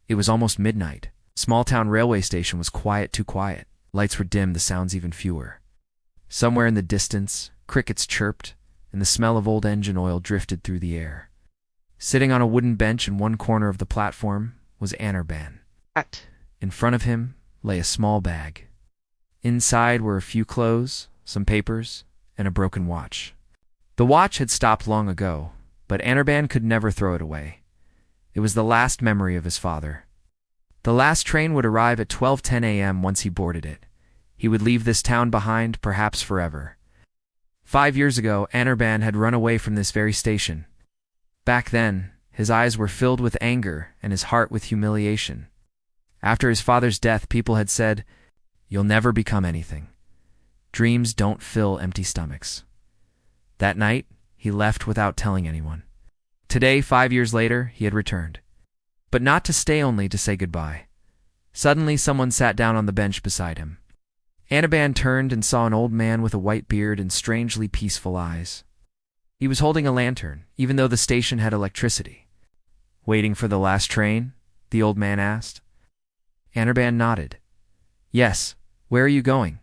It was almost midnight. Small-town railway station was quiet, too quiet. Lights were dim, the sounds even fewer. Somewhere in the distance, crickets chirped, and the smell of old engine oil drifted through the air. Sitting on a wooden bench in one corner of the platform was Anirban. In front of him lay a small bag. Inside were a few clothes, some papers, and a broken watch. The watch had stopped long ago, but Anirban could never throw it away. It was the last memory of his father. The last train would arrive at 12:10 a.m. once he boarded it. He would leave this town behind, perhaps forever. 5 years ago, Anirban had run away from this very station. Back then, his eyes were filled with anger and his heart with humiliation. After his father's death, people had said, "You'll never become anything. Dreams don't fill empty stomachs." That night, he left without telling anyone. Today, 5 years later, he had returned. But not to stay, only to say goodbye. Suddenly, someone sat down on the bench beside him. Anirban turned and saw an old man with a white beard and strangely peaceful eyes. He was holding a lantern, even though the station had electricity. "Waiting for the last train?" the old man asked. Anirban nodded. "Yes. Where are you going?"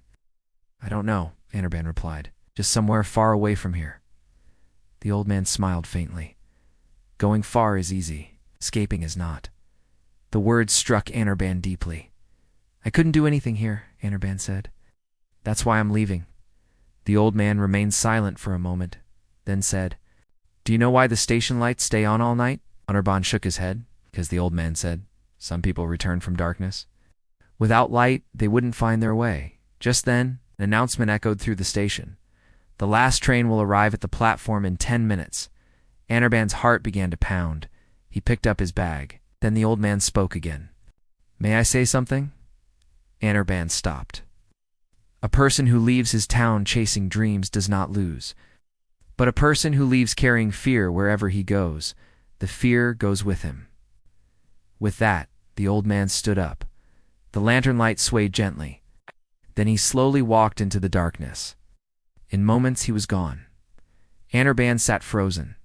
"I don't know," Anirban replied. "Just somewhere far away from here." The old man smiled faintly. "Going far is easy. Escaping is not." The words struck Anirban deeply. "I couldn't do anything here," Anirban said. "That's why I'm leaving." The old man remained silent for a moment, then said, "Do you know why the station lights stay on all night?" Anirban shook his head, because the old man said, "Some people return from darkness. Without light, they wouldn't find their way." Just then, an announcement echoed through the station. "The last train will arrive at the platform in 10 minutes. Anirban's heart began to pound. He picked up his bag. Then the old man spoke again. "May I say something?" Anirban stopped. "A person who leaves his town chasing dreams does not lose. But a person who leaves carrying fear wherever he goes, the fear goes with him." With that, the old man stood up. The lantern light swayed gently. Then he slowly walked into the darkness. In moments he was gone. Anirban sat frozen.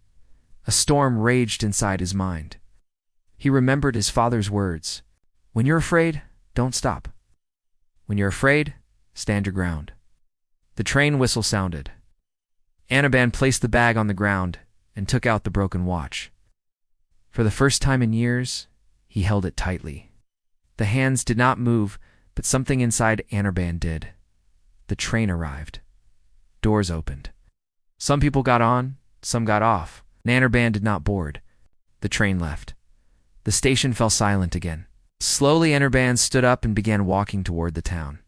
A storm raged inside his mind. He remembered his father's words. "When you're afraid, don't stop. When you're afraid, stand your ground." The train whistle sounded. Anirban placed the bag on the ground and took out the broken watch. For the first time in years, he held it tightly. The hands did not move, but something inside Anirban did. The train arrived. Doors opened. Some people got on, some got off. Anirban did not board. The train left. The station fell silent again. Slowly, Anirban stood up and began walking toward the town.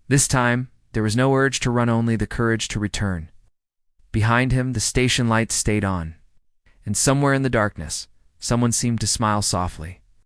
This time, there was no urge to run, only the courage to return. Behind him, the station lights stayed on. And somewhere in the darkness, someone seemed to smile softly.